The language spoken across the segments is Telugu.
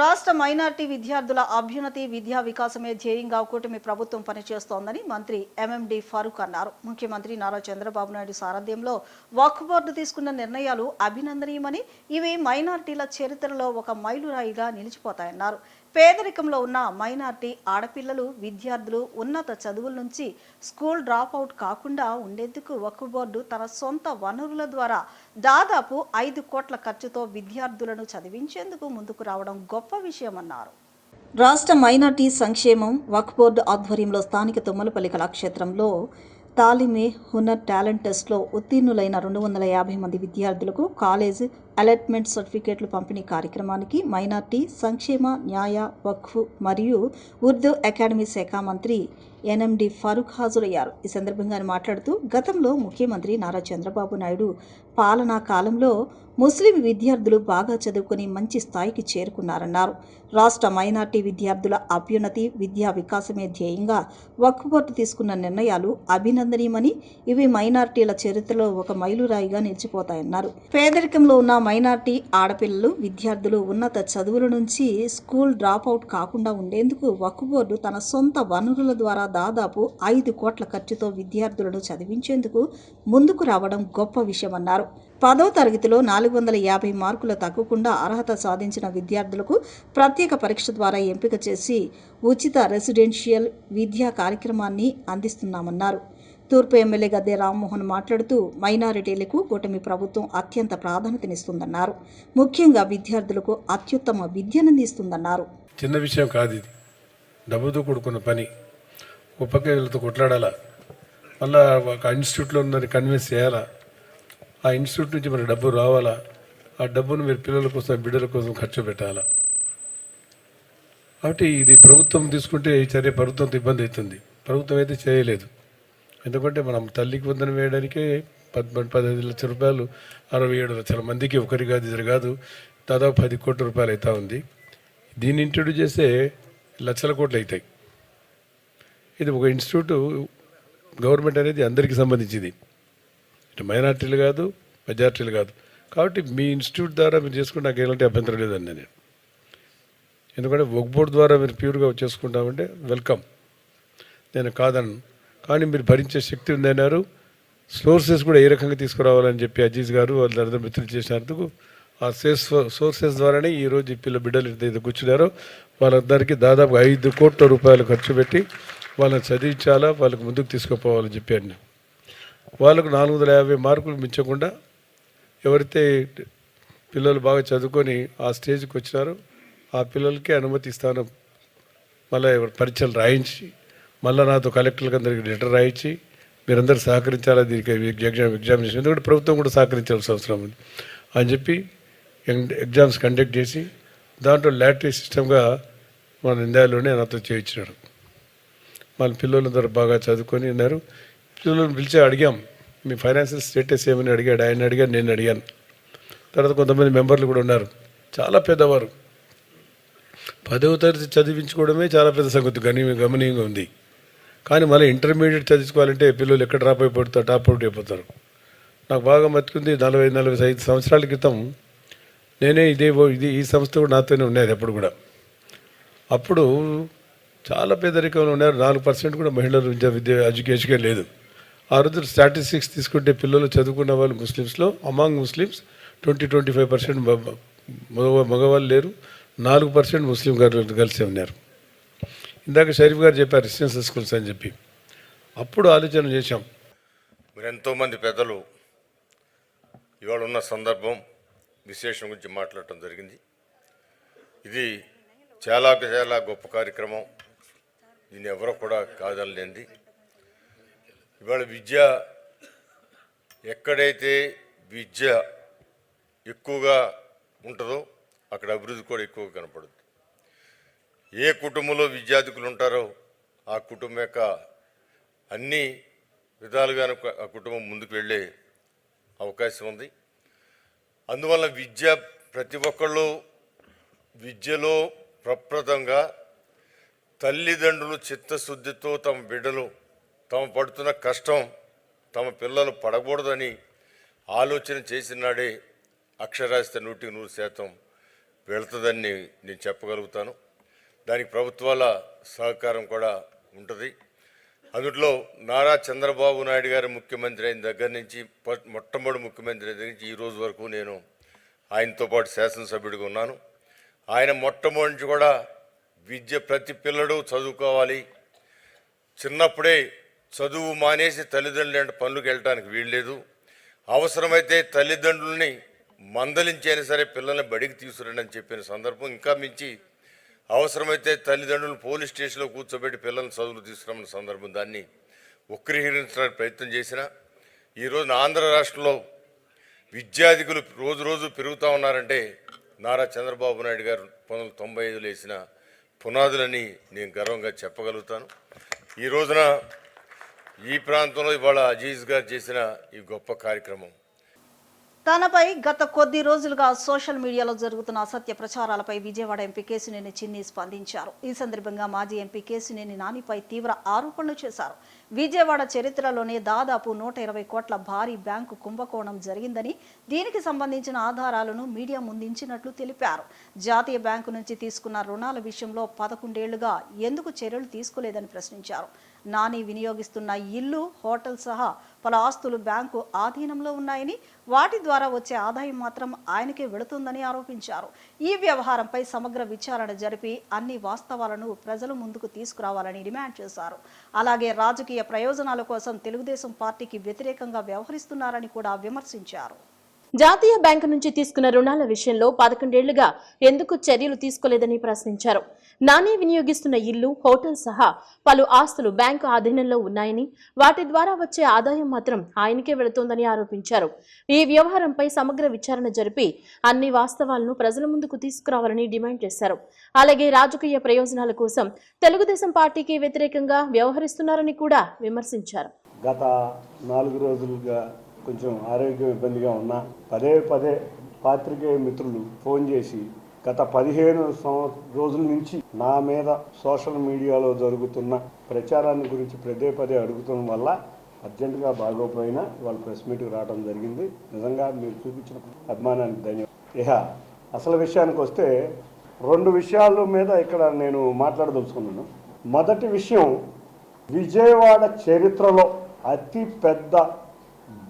రాష్ట్ర మైనార్టీ విద్యార్థుల అభ్యున్నతి విద్యా వికాసమే ధ్యేయంగా కూటమి ప్రభుత్వం పనిచేస్తోందని మంత్రి ఎంఎండి ఫరూక్ అన్నారు. ముఖ్యమంత్రి నారా చంద్రబాబు నాయుడు సారథ్యంలో వక్ఫ్ బోర్డు తీసుకున్న నిర్ణయాలు అభినందనీయమని, ఇవి మైనార్టీల చరిత్రలో ఒక మైలురాయిగా నిలిచిపోతాయన్నారు. పేదరికంలో ఉన్న మైనార్టీ ఆడపిల్లలు, విద్యార్థులు ఉన్నత చదువుల నుంచి స్కూల్ డ్రాప్ అవుట్ కాకుండా ఉండేందుకు వక్ఫ్ బోర్డు తన సొంత వనరుల ద్వారా దాదాపు 5 కోట్ల ఖర్చుతో విద్యార్థులను చదివించేందుకు ముందుకు రావడం గొప్ప విషయమన్నారు. రాష్ట్ర మైనార్టీ సంక్షేమం వక్ఫ్ బోర్డు ఆధ్వర్యంలో స్థానిక తుమ్మలపల్లి కళాక్షేత్రంలో తాలిమే హునర్ టాలెంట్ టెస్ట్లో ఉత్తీర్ణులైన 250 మంది విద్యార్థులకు కాలేజ్ అలాట్మెంట్ సర్టిఫికేట్లు పంపిణీ కార్యక్రమానికి మైనార్టీ సంక్షేమ, న్యాయ, వక్ఫ్ మరియు ఉర్దూ అకాడమీ శాఖ మంత్రి ఎన్ఎండి ఫరూక్ హాజరయ్యారు. ఈ సందర్భంగా ఆయన మాట్లాడుతూ, గతంలో ముఖ్యమంత్రి నారా చంద్రబాబు నాయుడు పాలనా కాలంలో ముస్లిం విద్యార్థులు బాగా చదువుకుని మంచి స్థాయికి చేరుకున్నారన్నారు. రాష్ట్ర మైనార్టీ విద్యార్థుల అభ్యున్నతి, విద్యా వికాసమే ధ్యేయంగా వక్ఫ్ బోర్డు తీసుకున్న నిర్ణయాలు అభినందనీయమని, ఇవి మైనార్టీల చరిత్రలో ఒక మైలురాయిగా నిలిచిపోతాయన్నారు. పేదరికంలో ఉన్న మైనార్టీ ఆడపిల్లలు, విద్యార్థులు ఉన్నత చదువుల నుంచి స్కూల్ డ్రాప్ అవుట్ కాకుండా ఉండేందుకు వక్ఫ్ బోర్డు తన సొంత వనరుల ద్వారా దాదాపు 5 కోట్ల ఖర్చుతో విద్యార్థులను చదివించేందుకు ముందుకు రావడం గొప్ప విషయమన్నారు. 10వ తరగతిలో 450 మార్కులు తగ్గకుండా అర్హత సాధించిన విద్యార్థులకు ప్రత్యేక పరీక్ష ద్వారా ఎంపిక చేసి ఉచిత రెసిడెన్షియల్ విద్యా కార్యక్రమాన్ని అందిస్తున్నామన్నారు. తూర్పు ఎమ్మెల్యే గద్దె రామ్మోహన్ మాట్లాడుతూ, మైనారిటీలకు కూటమి ప్రభుత్వం అత్యంత ప్రాధాన్యతనిస్తుందన్నారు. ముఖ్యంగా విద్యార్థులకు అత్యుత్తమ విద్యనందిస్తుందన్నారు. చిన్న విషయం కాదు ఇది, డబ్బుతో కూడుకున్న పని. ఉపకేళ్ళతో కొట్లాడాలా, మళ్ళీ ఒక ఇన్స్టిట్యూట్లో ఉన్నది కన్విన్స్ చేయాలా, ఆ ఇన్స్టిట్యూట్ నుంచి మరి డబ్బు రావాలా, ఆ డబ్బును మీరు పిల్లల కోసం, బిడ్డల కోసం ఖర్చు పెట్టాలా. కాబట్టి ఇది ప్రభుత్వం తీసుకుంటే ఈ చర్య ప్రభుత్వంతో ఇబ్బంది అవుతుంది. ప్రభుత్వం అయితే చేయలేదు. ఎందుకంటే మనం తల్లికి వందనం వేయడానికే 15 లక్షల రూపాయలు 67 లక్షల మందికి ఒకరి కాదు, ఇద్దరు కాదు, దాదాపు 10 కోట్ల రూపాయలు అవుతా ఉంది. దీన్ని ఇంట్రొడ్యూస్ చేస్తే లక్షల కోట్లు అవుతాయి. ఇది ఒక ఇన్స్టిట్యూట్, గవర్నమెంట్ అనేది అందరికీ సంబంధించింది, ఇటు మైనార్టీలు కాదు, మెజార్టీలు కాదు. కాబట్టి మీ ఇన్స్టిట్యూట్ ద్వారా మీరు చేసుకుంటే నాకు ఎలాంటి అభ్యంతరం లేదండి నేను. ఎందుకంటే వక్ఫ్ బోర్డు ద్వారా మీరు ప్యూర్గా చేసుకుంటామంటే వెల్కమ్, నేను కాదను. కానీ మీరు భరించే శక్తి ఉందన్నారు. సోర్సెస్ కూడా ఏ రకంగా తీసుకురావాలని చెప్పి అజీజ్ గారు వాళ్ళ మిత్రులు చేసినందుకు ఆ సోర్సెస్ ద్వారానే ఈరోజు పిల్ల బిడ్డలు ఏదైతే కూర్చున్నారో వాళ్ళందరికీ దాదాపు 5 కోట్ల రూపాయలు ఖర్చు పెట్టి వాళ్ళని చదివించాలా, వాళ్ళకు ముందుకు తీసుకుపోవాలని చెప్పాను. వాళ్ళకు 450 మార్కులు మించకుండా ఎవరైతే పిల్లలు బాగా చదువుకొని ఆ స్టేజ్కి వచ్చినారో ఆ పిల్లలకి అనుమతి ఇస్తాను. మళ్ళీ పరీక్షలు రాయించి, మళ్ళీ నాతో కలెక్టర్లకు అందరికీ లెటర్ రాయించి మీరందరూ సహకరించాలా దీనికి ఎగ్జామినేషన్, ఎందుకంటే ప్రభుత్వం కూడా సహకరించాల్సిన అవసరం ఉంది అని చెప్పి ఎగ్జామ్స్ కండక్ట్ చేసి దాంట్లో లాటరీ సిస్టమ్గా మన ఇండియాలోనే నాతో చేయించినాడు. మన పిల్లలందరూ బాగా చదువుకొని ఉన్నారు. పిల్లలను పిలిచి అడిగాం, మీ ఫైనాన్షియల్ స్టేటస్ ఏమని అడిగాడు. ఆయన అడిగాను, నేను అడిగాను. తర్వాత కొంతమంది మెంబర్లు కూడా ఉన్నారు, చాలా పెద్దవారు. 10వ తరగతి చదివించుకోవడమే చాలా పెద్ద సంగతి, గమనీయంగా ఉంది. కానీ మళ్ళీ ఇంటర్మీడియట్ చదువుకోవాలంటే పిల్లలు ఎక్కడ డ్రాప్ అయిపోతారు, టాప్ అవుట్ అయిపోతారు. నాకు బాగా మర్చుకుంది, 40-45 సంవత్సరాల క్రితం నేనే ఈ సంస్థ కూడా నాతోనే ఉండేది. అప్పుడు చాలా పేదరికంలో ఉన్నారు. 4% కూడా మహిళలు ఎడ్యుకేషన్ లేదు. ఆ రోజు స్టాటిస్టిక్స్ తీసుకుంటే పిల్లలు చదువుకున్న వాళ్ళు ముస్లిమ్స్లో అమాంగ్ ముస్లిమ్స్ 20-25% మగవాళ్ళు లేరు, 4% ముస్లిం గారు కలిసి ఉన్నారు. ఇందాక షరీఫ్ గారు చెప్పారు రెసిడెన్షియల్ స్కూల్స్ అని చెప్పి. అప్పుడు ఆలోచన చేశాం. మరి ఎంతోమంది పెద్దలు ఇవాళ ఉన్న సందర్భం, విశేషం గురించి మాట్లాడటం జరిగింది. ఇది చాలా చాలా గొప్ప కార్యక్రమం, దీన్ని ఎవరో కూడా కాదనలేంది. ఇవాళ విద్య, ఎక్కడైతే విద్య ఎక్కువగా ఉంటుందో అక్కడ అభివృద్ధి కూడా ఎక్కువగా కనపడుతుంది. ఏ కుటుంబంలో విద్యార్థికులు ఉంటారో ఆ కుటుంబం యొక్క అన్ని విధాలుగా ఆ కుటుంబం ముందుకు వెళ్ళే అవకాశం ఉంది. అందువల్ల విద్య, ప్రతి ఒక్కళ్ళు విద్యలో ప్రప్రదంగా తల్లిదండ్రులు చిత్తశుద్ధితో తమ బిడ్డలు తమ పడుతున్న కష్టం తమ పిల్లలు పడకూడదని ఆలోచన చేసినాడే అక్షరాస్యత 100% వెళుతుందని నేను చెప్పగలుగుతాను. దానికి ప్రభుత్వాల సహకారం కూడా ఉంటుంది. అందులో నారా చంద్రబాబు నాయుడు గారు ముఖ్యమంత్రి అయిన దగ్గర నుంచి, మొట్టమొదటి ముఖ్యమంత్రి దగ్గర నుంచి ఈ రోజు వరకు నేను ఆయనతో పాటు శాసనసభ్యుడిగా ఉన్నాను. ఆయన మొట్టమొదటి నుంచి కూడా విద్య, ప్రతి పిల్లడు చదువుకోవాలి, చిన్నప్పుడే చదువు మానేసి తల్లిదండ్రులు పనులకు వెళ్ళడానికి వీల్లేదు, అవసరమైతే తల్లిదండ్రుల్ని మందలించైనా సరే పిల్లల్ని బడికి తీసుకురండి అని చెప్పిన సందర్భం, ఇంకా మించి అవసరమైతే తల్లిదండ్రులు పోలీస్ స్టేషన్లో కూర్చోబెట్టి పిల్లల్ని చదువులు తీసుకురామన్న సందర్భం, దాన్ని వక్రీకరించడానికి ప్రయత్నం చేసిన ఈరోజు ఆంధ్ర రాష్ట్రంలో విద్యార్థికులు రోజు రోజు పెరుగుతూ ఉన్నారంటే నారా చంద్రబాబు నాయుడు గారు 1995లో వేసిన పునాదులని నేను గర్వంగా చెప్పగలుగుతాను. ఈ రోజున ఈ ప్రాంతంలో ఇవాళ అజీజ్ గారు చేసిన ఈ గొప్ప కార్యక్రమం, తనపై గత కొద్ది రోజులుగా సోషల్ మీడియాలో జరుగుతున్న అసత్య ప్రచారాలపై విజయవాడ ఎంపీ కేశినేని చిన్ని స్పందించారు. ఈ సందర్భంగా మాజీ ఎంపీ కేశినేని నానిపై తీవ్ర ఆరోపణలు చేశారు. విజయవాడ చరిత్రలోనే దాదాపు 120 కోట్ల భారీ బ్యాంకు కుంభకోణం జరిగిందని, దీనికి సంబంధించిన ఆధారాలను మీడియా ముందుంచినట్లు తెలిపారు. జాతీయ బ్యాంకు నుంచి తీసుకున్న రుణాల విషయంలో 11 ఏళ్లుగా ఎందుకు చర్యలు తీసుకోలేదని ప్రశ్నించారు. నాని వినియోగిస్తున్న ఇల్లు, హోటల్ సహా పలు ఆస్తులు బ్యాంకు ఆధీనంలో ఉన్నాయని, వాటి ద్వారా వచ్చే ఆదాయం మాత్రం ఆయనకే వెళుతుందని ఆరోపించారు. ఈ వ్యవహారంపై సమగ్ర విచారణ జరిపి అన్ని వాస్తవాలను ప్రజల ముందుకు తీసుకురావాలని డిమాండ్ చేశారు. అలాగే రాజకీయ ప్రయోజనాల కోసం తెలుగుదేశం పార్టీకి వ్యతిరేకంగా వ్యవహరిస్తున్నారని కూడా విమర్శించారు. జాతీయ బ్యాంకు నుంచి తీసుకున్న రుణాల విషయంలో 11 ఏళ్లుగా ఎందుకు చర్యలు తీసుకోలేదని ప్రశ్నించారు. నాని వినియోగిస్తున్న ఇల్లు, హోటల్ సహా పలు ఆస్తులు బ్యాంకు ఆధీనంలో ఉన్నాయని, వాటి ద్వారా వచ్చే ఆదాయం మాత్రం ఆయనకే వెళుతోందని ఆరోపించారు. ఈ వ్యవహారంపై సమగ్ర విచారణ జరిపి అన్ని వాస్తవాలను ప్రజల ముందుకు తీసుకురావాలని డిమాండ్ చేశారు. అలాగే రాజకీయ ప్రయోజనాల కోసం తెలుగుదేశం పార్టీకి వ్యతిరేకంగా వ్యవహరిస్తున్నారని కూడా విమర్శించారు. గత 4 రోజులుగా కొంచెం ఆరోగ్యం ఇబ్బందిగా ఉన్నా పదే పాత్రికేయ మిత్రులు ఫోన్ చేసి గత 15 రోజుల నుంచి నా మీద సోషల్ మీడియాలో జరుగుతున్న ప్రచారాన్ని గురించి పదే అడుగుతున్న వల్ల అర్జెంటుగా బాగోపోయినా వాళ్ళు ప్రెస్ మీట్కి రావడం జరిగింది. నిజంగా మీరు చూపించిన అభిమానానికి ధన్యవాదాలు. అసలు విషయానికి వస్తే 2 విషయాల మీద ఇక్కడ నేను మాట్లాడదలుచుకున్నాను. మొదటి విషయం, విజయవాడ చరిత్రలో అతి పెద్ద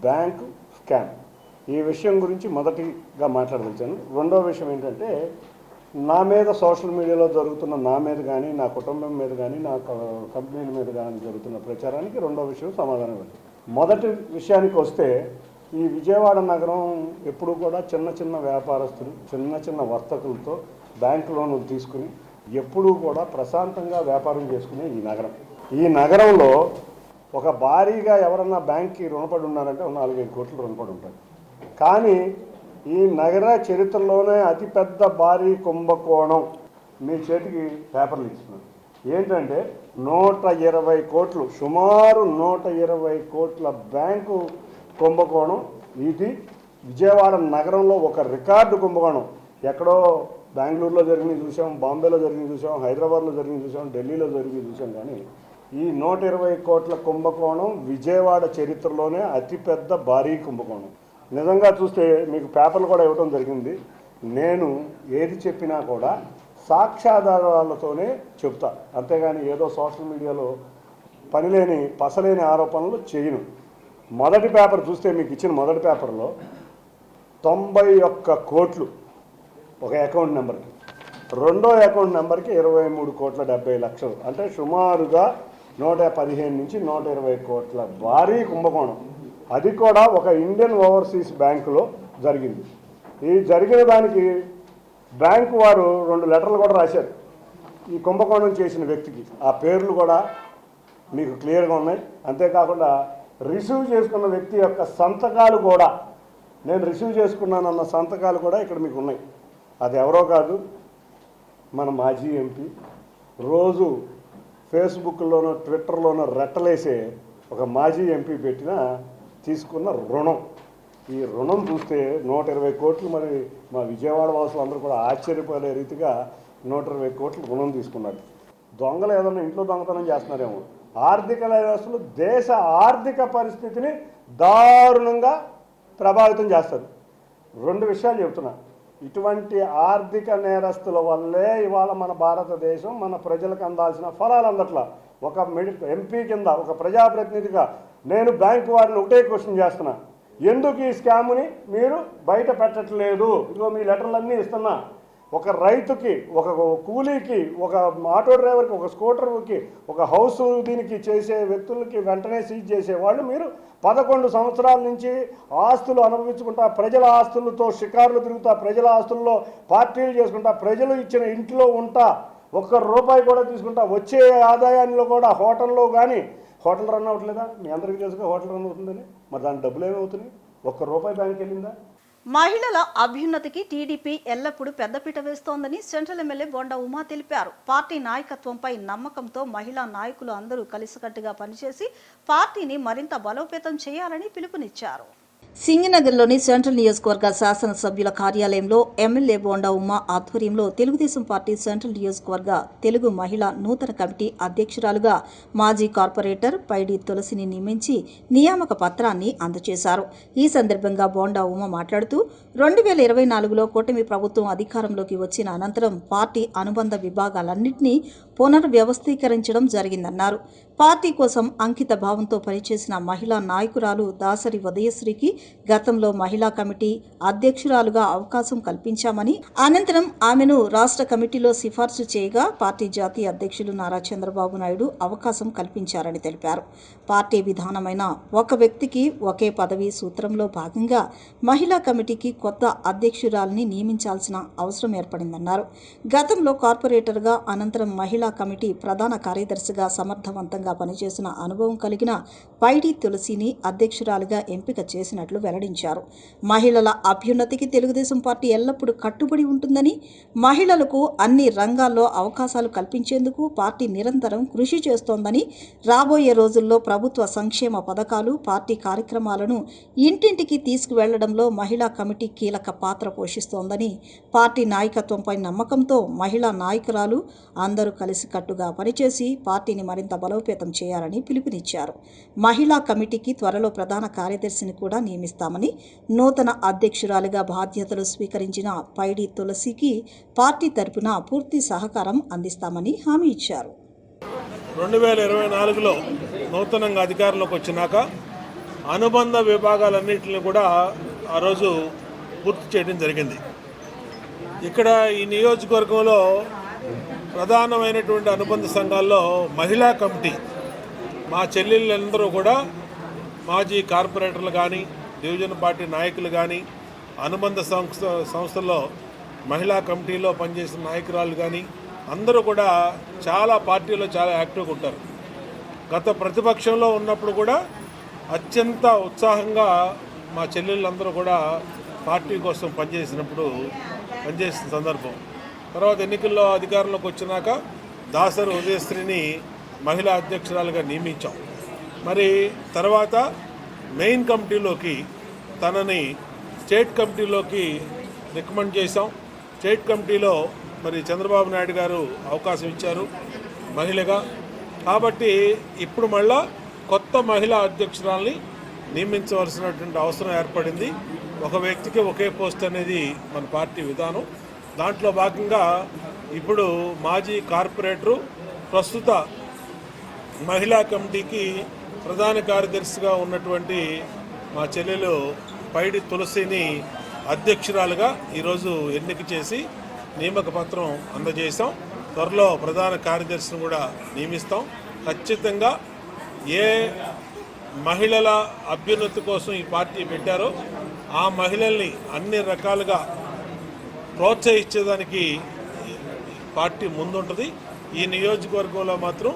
బ్యాంకు స్కామ్. ఈ విషయం గురించి మొదటిగా మాట్లాడదలిచాను. రెండో విషయం ఏంటంటే, నా మీద సోషల్ మీడియాలో జరుగుతున్న, నా మీద కానీ నా కుటుంబం మీద కానీ నా కంపెనీల మీద కానీ జరుగుతున్న ప్రచారానికి రెండో విషయం సమాధానం ఇవ్వండి. మొదటి విషయానికి వస్తే, ఈ విజయవాడ నగరం ఎప్పుడు కూడా చిన్న వ్యాపారస్తులు, చిన్న వర్తకులతో బ్యాంకు లోన్లు తీసుకుని ఎప్పుడూ కూడా ప్రశాంతంగా వ్యాపారం చేసుకునే ఈ నగరంలో ఒక భారీగా ఎవరన్నా బ్యాంక్కి రుణపడి ఉన్నారంటే 4-5 కోట్లు రుణపడి ఉంటారు. కానీ ఈ నగర చరిత్రలోనే అతిపెద్ద భారీ కుంభకోణం మీ చేతికి పేపర్లు ఇస్తున్నారు. ఏంటంటే 120 కోట్లు, సుమారు 120 కోట్ల బ్యాంకు కుంభకోణం. ఇది విజయవాడ నగరంలో ఒక రికార్డు కుంభకోణం. ఎక్కడో బెంగళూరులో జరిగింది చూసాం, బాంబేలో జరిగింది చూసాం, హైదరాబాద్లో జరిగింది చూసాం, ఢిల్లీలో జరిగింది చూసాం. కానీ ఈ 120 కోట్ల కుంభకోణం విజయవాడ చరిత్రలోనే అతిపెద్ద భారీ కుంభకోణం. నిజంగా చూస్తే మీకు పేపర్లు కూడా ఇవ్వడం జరిగింది. నేను ఏది చెప్పినా కూడా సాక్ష్యాధారాలతోనే చెప్తా, అంతేగాని ఏదో సోషల్ మీడియాలో పసలేని ఆరోపణలు చేయను. మొదటి పేపర్ చూస్తే మీకు ఇచ్చిన మొదటి పేపర్లో 91 కోట్లు ఒక అకౌంట్ నెంబర్కి, రెండో అకౌంట్ నెంబర్కి 23,70,00,000, అంటే సుమారుగా 115 నుంచి 120 కోట్ల భారీ కుంభకోణం. అది కూడా ఒక ఇండియన్ ఓవర్సీస్ బ్యాంకులో జరిగింది. ఈ జరిగిన దానికి బ్యాంకు వారు 2 లెటర్లు కూడా రాశారు ఈ కుంభకోణం చేసిన వ్యక్తికి. ఆ పేర్లు కూడా మీకు క్లియర్గా ఉన్నాయి. అంతేకాకుండా రిసీవ్ చేసుకున్న వ్యక్తి యొక్క సంతకాలు కూడా, నేను రిసీవ్ చేసుకున్నానన్న సంతకాలు కూడా ఇక్కడ మీకు ఉన్నాయి. అది ఎవరో కాదు, మన మాజీ ఎంపీ, రోజు ఫేస్బుక్లోనో ట్విట్టర్లోనో రెట్టలేసే ఒక మాజీ ఎంపీ తీసుకున్న రుణం. ఈ రుణం చూస్తే 120 కోట్లు. మరి మా విజయవాడ వాసులు అందరూ కూడా ఆశ్చర్యపోయే రీతిగా 120 కోట్లు రుణం తీసుకున్నారు. దొంగలు ఏదన్నా ఇంట్లో దొంగతనం చేస్తున్నారేమో. ఆర్థిక వ్యవస్థలు దేశ ఆర్థిక పరిస్థితిని దారుణంగా ప్రభావితం చేస్తారు. 2 విషయాలు చెప్తున్నా. ఇటువంటి ఆర్థిక నేరస్తుల వల్లే ఇవాళ మన భారతదేశం మన ప్రజలకు అందాల్సిన ఫలాలు అందట్లా. ఒక ఎంపీ కింద, ఒక ప్రజాప్రతినిధిగా నేను బ్యాంకు వారిని ఒకటే క్వశ్చన్ చేస్తున్నా, ఎందుకు ఈ స్కామ్ని మీరు బయట పెట్టట్లేదు? ఇదిగో మీ లెటర్లన్నీ ఇస్తున్నా. ఒక రైతుకి, ఒక కూలీకి, ఒక ఆటో డ్రైవర్కి, ఒక స్కూటర్కి, ఒక హౌస్ దీనికి చేసే వ్యక్తులకి వెంటనే సీజ్ చేసేవాళ్ళు మీరు 11 సంవత్సరాల నుంచి ఆస్తులు అనుభవించుకుంటా, ప్రజల ఆస్తులతో షికారులు తిరుగుతా, ప్రజల ఆస్తుల్లో పార్టీలు చేసుకుంటా, ప్రజలు ఇచ్చిన ఇంట్లో ఉంటా, ₹1 కూడా తీసుకుంటా, వచ్చే ఆదాయాల్లో కూడా హోటల్లో కానీ, హోటల్ రన్ అవ్వట్లేదా? మీ అందరికీ తెలుసుగా హోటల్ రన్ అవుతుందని. మరి దాని డబ్బులు ఏమవుతున్నాయి? ₹1 బ్యాంక్కి వెళ్ళిందా? మహిళల అభ్యున్నతికి టీడీపీ ఎల్లప్పుడూ పెద్దపీట వేస్తోందని సెంట్రల్ ఎమ్మెల్యే బొండా ఉమా తెలిపారు. పార్టీ నాయకత్వంపై నమ్మకంతో మహిళా నాయకులు అందరూ కలిసికట్టుగా పనిచేసి పార్టీని మరింత బలోపేతం చేయాలని పిలుపునిచ్చారు. సింగనగర్లోని సెంట్రల్ నియోజకవర్గ శాసనసభ్యుల కార్యాలయంలో ఎమ్మెల్యే బొండా ఉమా ఆధ్వర్యంలో తెలుగుదేశం పార్టీ సెంట్రల్ నియోజకవర్గ తెలుగు మహిళా నూతన కమిటీ అధ్యక్షురాలుగా మాజీ కార్పొరేటర్ పైడి తులసిని నియమించి నియామక పత్రాన్ని అందజేశారు. ఈ సందర్భంగా బొండా ఉమా మాట్లాడుతూ 2024లో కూటమి ప్రభుత్వం అధికారంలోకి వచ్చిన అనంతరం పార్టీ అనుబంధ విభాగాలన్నింటినీ పునర్వ్యవస్థీకరించడం జరిగిందన్నారు. పార్టీ కోసం అంకిత భావంతో పనిచేసిన మహిళా నాయకురాలు దాసరి ఉదయశ్రీకి గతంలో మహిళా కమిటీ అధ్యక్షురాలుగా అవకాశం కల్పించామని, అనంతరం ఆమెను రాష్ట్ర కమిటీలో సిఫార్సు చేయగా పార్టీ జాతీయ అధ్యక్షులు నారా చంద్రబాబు నాయుడు అవకాశం కల్పించారని తెలిపారు. పార్టీ విధానమైన ఒక వ్యక్తికి ఒకే పదవి సూత్రంలో భాగంగా మహిళా కమిటీకి కొత్త అధ్యక్షురాలిని నియమించాల్సిన అవసరం ఏర్పడిందన్నారు. గతంలో కార్పొరేటర్గా, అనంతరం మహిళా కమిటీ ప్రధాన కార్యదర్శిగా సమర్థవంతంగా పనిచేసిన అనుభవం కలిగిన పైడి తులసిని అధ్యక్షురాలిగా ఎంపిక చేసినట్లు వెల్లడించారు. మహిళల అభ్యున్నతికి తెలుగుదేశం పార్టీ ఎల్లప్పుడూ కట్టుబడి ఉంటుందని, మహిళలకు అన్ని రంగాల్లో అవకాశాలు కల్పించేందుకు పార్టీ నిరంతరం కృషి చేస్తోందని, రాబోయే రోజుల్లో ప్రభుత్వ సంక్షేమ పథకాలు, పార్టీ కార్యక్రమాలను ఇంటింటికి తీసుకువెళ్లడంలో మహిళా కమిటీ కీలక పాత్ర పోషిస్తోందని, పార్టీ నాయకత్వంపై నమ్మకంతో మహిళా నాయకురాలు అందరూ కలిసికట్టుగా పనిచేసి పార్టీని మరింత బలోపేతం చేయాలని పిలుపునిచ్చారు. మహిళా కమిటీకి త్వరలో ప్రధాన కార్యదర్శిని కూడా నియమిస్తామని, నూతన అధ్యక్షురాలిగా బాధ్యతలు స్వీకరించిన పైడి తులసికి పార్టీ తరపున పూర్తి సహకారం అందిస్తామని హామీ ఇచ్చారు. 2024లో నూతనంగా అధికారంలోకి వచ్చినాక అనుబంధ విభాగాలన్నింటినీ కూడా ఆ రోజు పూర్తి చేయడం జరిగింది. ఇక్కడ ఈ నియోజకవర్గంలో ప్రధానమైనటువంటి అనుబంధ సంఘాల్లో మహిళా కమిటీ, మా చెల్లెళ్ళందరూ కూడా మాజీ కార్పొరేటర్లు కానీ, డివిజన్ పార్టీ నాయకులు కానీ, అనుబంధ సంస్థల్లో మహిళా కమిటీలో పనిచేసిన నాయకురాలు కానీ అందరూ కూడా చాలా పార్టీలో చాలా యాక్టివ్గా ఉంటారు. గత ప్రతిపక్షంలో ఉన్నప్పుడు కూడా అత్యంత ఉత్సాహంగా మా చెల్లెళ్ళందరూ కూడా పార్టీ కోసం పనిచేసిన సందర్భం. తర్వాత ఎన్నికల్లో అధికారంలోకి వచ్చినాక దాసరి ఉదయశ్రీని మహిళా అధ్యక్షురాలుగా నియమించాం. మరి తర్వాత మెయిన్ కమిటీలోకి తనని స్టేట్ కమిటీలోకి రికమెండ్ చేశాం. స్టేట్ కమిటీలో మరి చంద్రబాబు నాయుడు గారు అవకాశం ఇచ్చారు మహిళగా. కాబట్టి ఇప్పుడు మళ్ళా కొత్త మహిళా అధ్యక్షురాలని నియమించవలసినటువంటి అవసరం ఏర్పడింది. ఒక వ్యక్తికి ఒకే పోస్ట్ అనేది మన పార్టీ విధానం. దాంట్లో భాగంగా ఇప్పుడు మాజీ కార్పొరేటరు, ప్రస్తుత మహిళా కమిటీకి ప్రధాన కార్యదర్శిగా ఉన్నటువంటి మా చెల్లెలు పైడి తులసిని అధ్యక్షురాలుగా ఈరోజు ఎన్నిక చేసి నియామక పత్రం అందజేశాం. త్వరలో ప్రధాన కార్యదర్శిని కూడా నియమిస్తాం. ఖచ్చితంగా ఏ మహిళల అభ్యున్నతి కోసం ఈ పార్టీ పెట్టారో ఆ మహిళల్ని అన్ని రకాలుగా ప్రోత్సహించేదానికి పార్టీ ముందుంటుంది. ఈ నియోజకవర్గంలో మాత్రం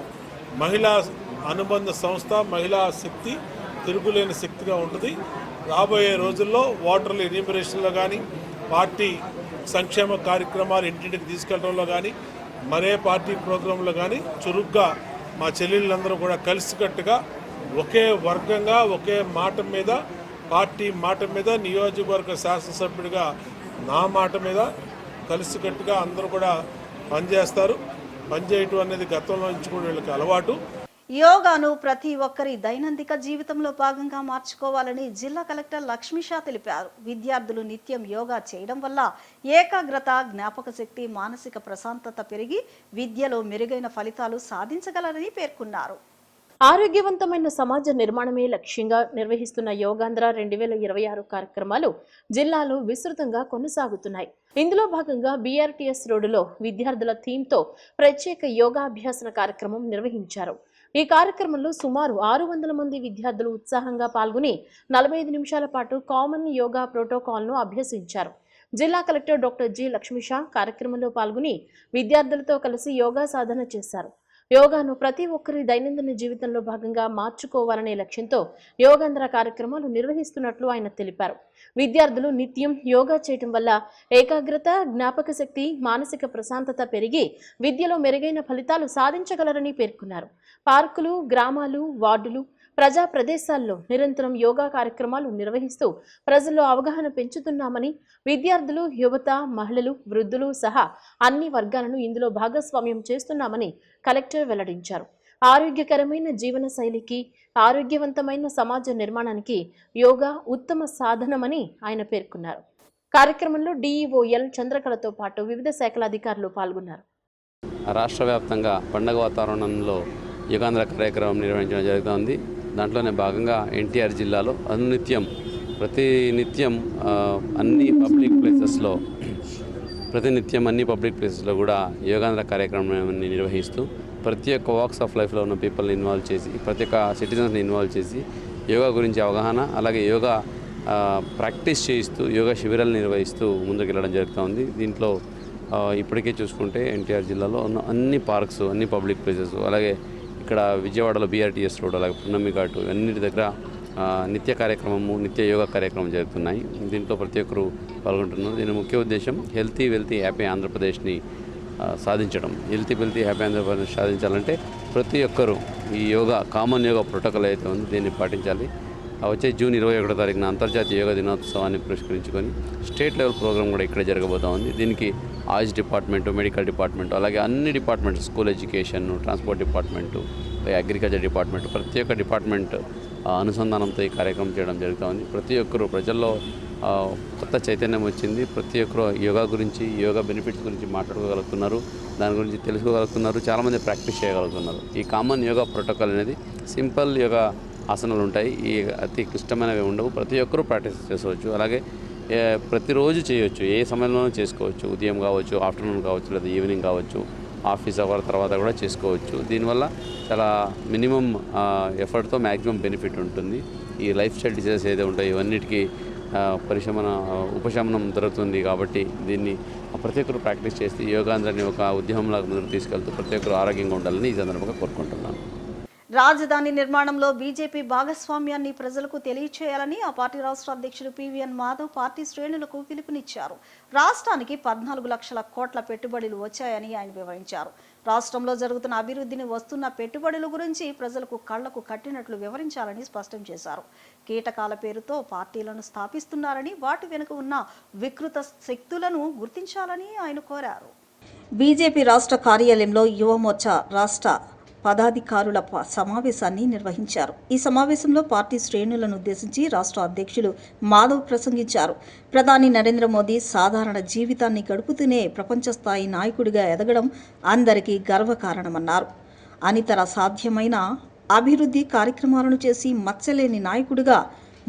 మహిళా అనుబంధ సంస్థ, మహిళా శక్తి తిరుగులేని శక్తిగా ఉంటుంది. రాబోయే రోజుల్లో ఓటర్ల ఎన్యూమరేషన్లో కానీ, పార్టీ సంక్షేమ కార్యక్రమాలు ఇంటింటికి తీసుకెళ్లడంలో కానీ, మరే పార్టీ ప్రోగ్రాంలో కానీ చురుగ్గా మా చెల్లెళ్ళందరూ కూడా కలిసికట్టుగా ఒకే వర్గంగా, ఒకే మాట మీద, పార్టీ మాట మీద, నియోజకవర్గ శాసనసభ్యుడిగా నా మాట మీద కలిసికట్టుగా అందరూ కూడా పనిచేస్తారు. పనిచేయటం అనేది గతంలో నుంచి కూడా వీళ్ళకి అలవాటు. యోగాను ప్రతి ఒక్కరి దైనందిక జీవితంలో భాగంగా మార్చుకోవాలని జిల్లా కలెక్టర్ లక్ష్మీషా తెలిపారు. విద్యార్థులు నిత్యం యోగా చేయడం వల్ల ఏకాగ్రత, జ్ఞాపక శక్తి, మానసిక ప్రశాంతత పెరిగి విద్యలో మెరుగైన ఫలితాలు సాధించగలరని పేర్కొన్నారు. ఆరోగ్యవంతమైన సమాజ నిర్మాణమే లక్ష్యంగా నిర్వహిస్తున్న యోగాంధ్ర 2026 కార్యక్రమాలు జిల్లాలో విస్తృతంగా కొనసాగుతున్నాయి. ఇందులో భాగంగా BRTS రోడ్డులో విద్యార్థుల థీమ్తో ప్రత్యేక యోగాభ్యాసన కార్యక్రమం నిర్వహించారు. ఈ కార్యక్రమంలో సుమారు 600 మంది విద్యార్థులు ఉత్సాహంగా పాల్గొని 45 నిమిషాల పాటు కామన్ యోగా ప్రోటోకాల్ను అభ్యసించారు. జిల్లా కలెక్టర్ డాక్టర్ జి. లక్ష్మీషా కార్యక్రమంలో పాల్గొని విద్యార్థులతో కలిసి యోగా సాధన చేశారు. యోగాను ప్రతి ఒక్కరి దైనందిన జీవితంలో భాగంగా మార్చుకోవాలనే లక్ష్యంతో యోగాంధ్ర కార్యక్రమాలు నిర్వహిస్తున్నట్లు ఆయన తెలిపారు. విద్యార్థులు నిత్యం యోగా చేయటం వల్ల ఏకాగ్రత, జ్ఞాపక శక్తి, మానసిక ప్రశాంతత పెరిగి విద్యలో మెరుగైన ఫలితాలు సాధించగలరని పేర్కొన్నారు. పార్కులు, గ్రామాలు, వార్డులు, ప్రజా ప్రదేశాల్లో నిరంతరం యోగా కార్యక్రమాలు నిర్వహిస్తూ ప్రజల్లో అవగాహన పెంచుతున్నామని, విద్యార్థులు, యువత, మహిళలు, వృద్ధులు సహా అన్ని వర్గాలను ఇందులో భాగస్వామ్యం చేస్తున్నామని కలెక్టర్ వెల్లడించారు. ఆరోగ్యకరమైన జీవన శైలికి, ఆరోగ్యవంతమైన సమాజ నిర్మాణానికి యోగా ఉత్తమ సాధనమని ఆయన పేర్కొన్నారు. కార్యక్రమంలో DEO ఎల్ చంద్రకళతో పాటు వివిధ శాఖల అధికారులు పాల్గొన్నారు. రాష్ట్ర వ్యాప్తంగా పండుగ వాతావరణంలో యోగాంధ్ర కార్యక్రమం నిర్వహించడం జరుగుతోంది. దాంట్లోనే భాగంగా NTR జిల్లాలో ప్రతినిత్యం అన్ని పబ్లిక్ ప్లేసెస్లో కూడా యోగాంధ్ర కార్యక్రమాన్ని నిర్వహిస్తూ ప్రతి ఒక్క వాక్స్ ఆఫ్ లైఫ్లో ఉన్న పీపుల్ని ఇన్వాల్వ్ చేసి, ప్రతి ఒక్క సిటిజన్స్ని ఇన్వాల్వ్ చేసి యోగా గురించి అవగాహన, అలాగే యోగా ప్రాక్టీస్ చేయిస్తూ యోగా శిబిరాలు నిర్వహిస్తూ ముందుకెళ్ళడం జరుగుతోంది. దీంట్లో ఇప్పటికే చూసుకుంటే NTR జిల్లాలో ఉన్న అన్ని పార్క్స్, అన్ని పబ్లిక్ ప్లేసెస్, అలాగే ఇక్కడ విజయవాడలో BRTS రోడ్, అలాగే పున్నమి ఘాటు అన్నిటి దగ్గర నిత్య యోగా కార్యక్రమం జరుగుతున్నాయి. దీంట్లో ప్రతి ఒక్కరు పాల్గొంటున్నారు. దీని ముఖ్య ఉద్దేశం హెల్తీ, వెల్తీ, హ్యాపీ ఆంధ్రప్రదేశ్ని సాధించడం. హెల్తీ, వెల్తీ, హ్యాపీ ఆంధ్రప్రదేశ్ సాధించాలంటే ప్రతి ఒక్కరూ ఈ కామన్ యోగా ప్రోటోకాల్ అయితే ఉంది దీన్ని పాటించాలి. వచ్చే జూన్ 21వ తారీఖున అంతర్జాతీయ యోగా దినోత్సవాన్ని పురస్కరించుకొని స్టేట్ లెవెల్ ప్రోగ్రామ్ కూడా ఇక్కడే జరగబోతా ఉంది. దీనికి ఆయుష్ డిపార్ట్మెంటు, మెడికల్ డిపార్ట్మెంటు, అలాగే అన్ని departments, school education, transport department, agriculture department, ప్రతి ఒక్క డిపార్ట్మెంట్ అనుసంధానంతో ఈ కార్యక్రమం చేయడం జరుగుతూ ఉంది. ప్రతి ఒక్కరు ప్రజల్లో కొత్త చైతన్యం వచ్చింది. ప్రతి ఒక్కరు యోగా గురించి, యోగా బెనిఫిట్స్ గురించి మాట్లాడుకోగలుగుతున్నారు, దాని గురించి తెలుసుకోగలుగుతున్నారు, చాలామంది ప్రాక్టీస్ చేయగలుగుతున్నారు. ఈ కామన్ యోగా ప్రోటోకాల్ అనేది సింపుల్ యోగా ఆసనాలు ఉంటాయి, ఈ అతి క్లిష్టమైనవి ఉండవు. ప్రతి ఒక్కరూ ప్రాక్టీస్ చేసుకోవచ్చు, అలాగే ప్రతిరోజు చేయవచ్చు, ఏ సమయంలోనూ చేసుకోవచ్చు. ఉదయం కావచ్చు, ఆఫ్టర్నూన్ కావచ్చు, లేదా ఈవినింగ్ కావచ్చు, ఆఫీస్ అవర్ తర్వాత కూడా చేసుకోవచ్చు. దీనివల్ల చాలా మినిమం ఎఫర్ట్తో మ్యాక్సిమం బెనిఫిట్ ఉంటుంది. ఈ లైఫ్ స్టైల్ డిసీజెస్ ఏదో ఉంటాయో ఇవన్నిటికీ ఉపశమనం దొరుకుతుంది. కాబట్టి దీన్ని ప్రతి ఒక్కరు ప్రాక్టీస్ చేసి యోగాంధ్రాన్ని ఒక ఉద్యమంలాగా ముందుకు తీసుకెళ్తూ ప్రతి ఒక్కరు ఆరోగ్యంగా ఉండాలని ఈ సందర్భంగా కోరుకుంటున్నాను. రాజధాని నిర్మాణంలో బీజేపీ భాగస్వామ్యాన్ని ప్రజలకు తెలియచేయాలని ఆ పార్టీ రాష్ట్ర అధ్యక్షుడు PVN మాధవ్ పార్టీ శ్రేణులకు పిలుపునిచ్చారు. రాష్ట్రానికి 14 లక్షల కోట్ల పెట్టుబడులు వచ్చాయని ఆయన వివరించారు. రాష్ట్రంలో జరుగుతున్న అభివృద్ధిని, వస్తున్న పెట్టుబడుల గురించి ప్రజలకు కళ్లకు కట్టినట్లు వివరించాలని స్పష్టం చేశారు. కీటకాల పేరుతో పార్టీలను స్థాపిస్తున్నారని, వాటి వెనుక ఉన్న వికృత శక్తులను గుర్తించాలని ఆయన కోరారు. బీజేపీ రాష్ట్ర కార్యాలయంలో యువమోర్చా రాష్ట్ర పదాధికారుల సమావేశాన్ని నిర్వహించారు. ఈ సమావేశంలో పార్టీ శ్రేణులను ఉద్దేశించి రాష్ట్ర అధ్యక్షులు మాధవ్ ప్రసంగించారు. ప్రధాని నరేంద్ర మోదీ సాధారణ జీవితాన్ని గడుపుతూనే ప్రపంచ స్థాయి నాయకుడిగా ఎదగడం అందరికీ గర్వకారణమన్నారు. అనితర సాధ్యమైన అభివృద్ధి కార్యక్రమాలను చేసి మచ్చలేని నాయకుడిగా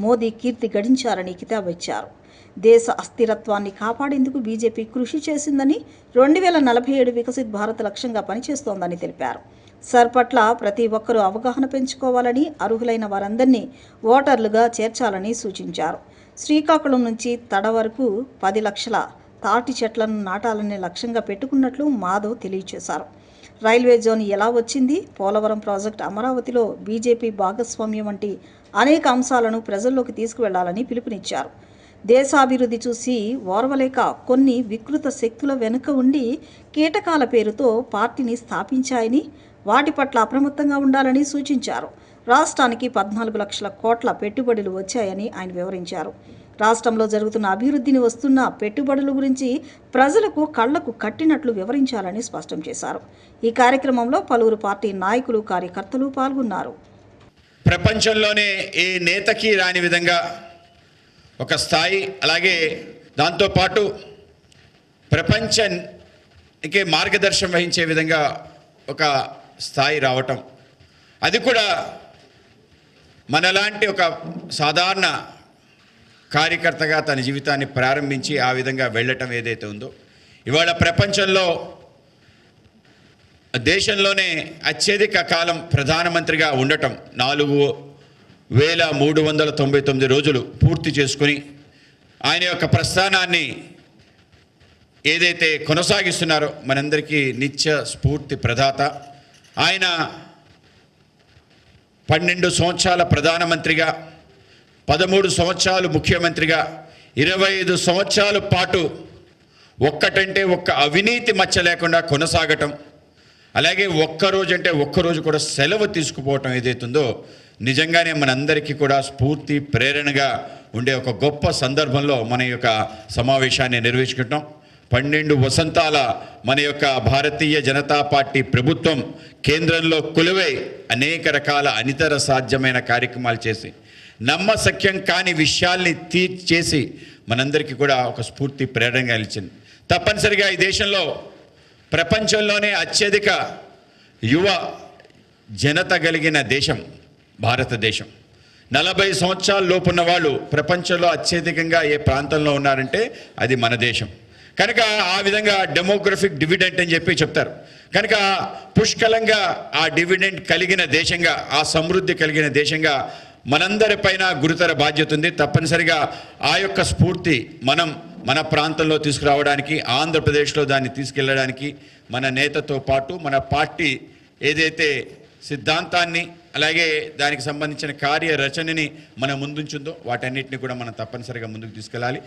మోదీ కీర్తి గడించారని కితాబిచ్చారు. దేశ అస్థిరత్వాన్ని కాపాడేందుకు బీజేపీ కృషి చేసిందని, 2047 వికసిత్ భారత్ లక్ష్యంగా పనిచేస్తోందని తెలిపారు. సర్ పట్ల ప్రతి ఒక్కరూ అవగాహన పెంచుకోవాలని, అర్హులైన వారందరినీ ఓటర్లుగా చేర్చాలని సూచించారు. శ్రీకాకుళం నుంచి తడ వరకు 10 లక్షల తాటి చెట్లను నాటాలనే లక్ష్యంగా పెట్టుకున్నట్లు మాధవ్ తెలియజేశారు. రైల్వే జోన్ ఎలా వచ్చింది, పోలవరం ప్రాజెక్టు, అమరావతిలో బీజేపీ భాగస్వామ్యం వంటి అనేక అంశాలను ప్రజల్లోకి తీసుకువెళ్లాలని పిలుపునిచ్చారు. దేశాభివృద్ధి చూసి ఓర్వలేక కొన్ని వికృత శక్తుల వెనుక ఉండి కీటకాల పేరుతో పార్టీని స్థాపించాయని, వాటి పట్ల అప్రమత్తంగా ఉండాలని సూచించారు. రాష్ట్రానికి 14 లక్షల కోట్ల పెట్టుబడులు వచ్చాయని ఆయన వివరించారు. రాష్ట్రంలో జరుగుతున్న అభివృద్ధిని వస్తున్న పెట్టుబడుల గురించి ప్రజలకు కళ్లకు కట్టినట్లు వివరించాలని స్పష్టం చేశారు. ఈ కార్యక్రమంలో పలువురు పార్టీ నాయకులు, కార్యకర్తలు పాల్గొన్నారు. ప్రపంచంలోనే ఏ నేతకి రాని విధంగా ఒక స్థాయి, అలాగే దాంతోపాటు ప్రపంచానికి మార్గదర్శనం వహించే విధంగా ఒక స్థాయి రావటం, అది కూడా మనలాంటి ఒక సాధారణ కార్యకర్తగా తన జీవితాన్ని ప్రారంభించి ఆ విధంగా వెళ్ళటం ఏదైతే ఉందో, ఇవాళ ప్రపంచంలో దేశంలోనే అత్యధిక కాలం ప్రధానమంత్రిగా ఉండటం, 4399 రోజులు పూర్తి చేసుకుని ఆయన యొక్క ప్రస్థానాన్ని ఏదైతే కొనసాగిస్తున్నారో మనందరికీ నిత్య స్ఫూర్తి ప్రదాత. ఆయన 12 సంవత్సరాల ప్రధానమంత్రిగా, 13 సంవత్సరాలు ముఖ్యమంత్రిగా, 25 సంవత్సరాల పాటు ఒక్కటంటే ఒక్క అవినీతి మచ్చ లేకుండా కొనసాగటం, అలాగే ఒక్కరోజు కూడా సెలవు తీసుకుపోవటం ఏదైతుందో నిజంగానే మనందరికీ కూడా స్ఫూర్తి ప్రేరణగా ఉండే ఒక గొప్ప సందర్భంలో మన యొక్క సమావేశాన్ని నిర్వహించుకుంటాం. 12 వసంతాల మన యొక్క భారతీయ జనతా పార్టీ ప్రభుత్వం కేంద్రంలో కొలువై అనేక రకాల అనితర సాధ్యమైన కార్యక్రమాలు చేసి నమ్మశక్యం కాని విషయాల్ని చేసి మనందరికీ కూడా ఒక స్ఫూర్తి ప్రేరణగా నిలిచింది. తప్పనిసరిగా ఈ దేశంలో ప్రపంచంలోనే అత్యధిక యువ జనత కలిగిన దేశం భారతదేశం. 40 సంవత్సరాల లోపున్న వాళ్ళు ప్రపంచంలో అత్యధికంగా ఏ ప్రాంతంలో ఉన్నారంటే అది మన దేశం. కనుక ఆ విధంగా డెమోగ్రఫిక్ డివిడెంట్ అని చెప్పి చెప్తారు. కనుక పుష్కలంగా ఆ డివిడెంట్ కలిగిన దేశంగా, ఆ సమృద్ధి కలిగిన దేశంగా మనందరిపైన గురుతర బాధ్యత ఉంది. తప్పనిసరిగా ఆ యొక్క స్ఫూర్తి మన ప్రాంతంలో తీసుకురావడానికి, ఆంధ్రప్రదేశ్లో దాన్ని తీసుకెళ్ళడానికి మన నేతతో పాటు మన పార్టీ ఏదైతే సిద్ధాంతాన్ని, అలాగే దానికి సంబంధించిన కార్యరచనని మన ముందుంచుందో వాటన్నిటిని కూడా మనం తప్పనిసరిగా ముందుకు తీసుకెళ్ళాలి.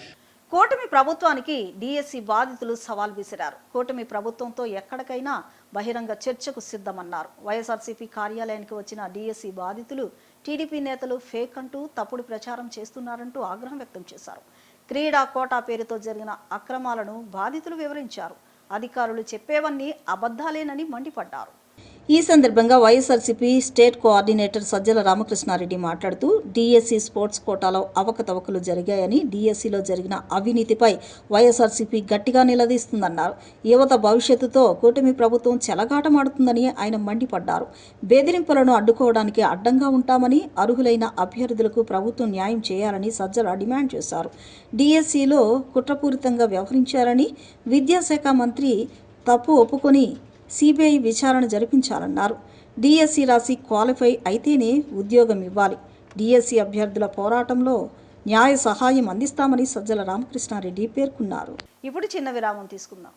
కూటమి ప్రభుత్వానికి డిఎస్సి బాధితులు సవాల్ విసిరారు. కూటమి ప్రభుత్వంతో ఎక్కడికైనా బహిరంగ చర్చకు సిద్ధమన్నారు. వైఎస్ఆర్సీపీ కార్యాలయానికి వచ్చిన డిఎస్సి బాధితులు టీడీపీ నేతలు ఫేక్ అంటూ తప్పుడు ప్రచారం చేస్తున్నారంటూ ఆగ్రహం వ్యక్తం చేశారు. క్రీడా కోటా పేరుతో జరిగిన అక్రమాలను బాధితులు వివరించారు. అధికారులు చెప్పేవన్నీ అబద్ధాలేనని మండిపడ్డారు. ఈ సందర్భంగా వైఎస్ఆర్సీపీ స్టేట్ కోఆర్డినేటర్ సజ్జల రామకృష్ణారెడ్డి మాట్లాడుతూ డిఎస్సి స్పోర్ట్స్ కోటాలో అవకతవకలు జరిగాయని, డిఎస్సిలో జరిగిన అవినీతిపై వైఎస్ఆర్సీపీ గట్టిగా నిలదీస్తుందన్నారు. యువత భవిష్యత్తుతో కూటమి ప్రభుత్వం చెలగాటమాడుతుందని ఆయన మండిపడ్డారు. బెదిరింపులను అడ్డుకోవడానికి అడ్డంగా ఉంటామని, అర్హులైన అభ్యర్థులకు ప్రభుత్వం న్యాయం చేయాలని సజ్జల డిమాండ్ చేశారు. డిఎస్సిలో కుట్రపూరితంగా వ్యవహరించారని, విద్యాశాఖ మంత్రి తప్పు ఒప్పుకొని సిబిఐ విచారణ జరిపించాలన్నారు. డిఎస్సి రాసి క్వాలిఫై అయితేనే ఉద్యోగం ఇవ్వాలి. డిఎస్సి అభ్యర్థుల పోరాటంలో న్యాయ సహాయం అందిస్తామని సజ్జల రామకృష్ణారెడ్డి పేర్కొన్నారు. ఇప్పుడు చిన్న విరామం తీసుకుందాం.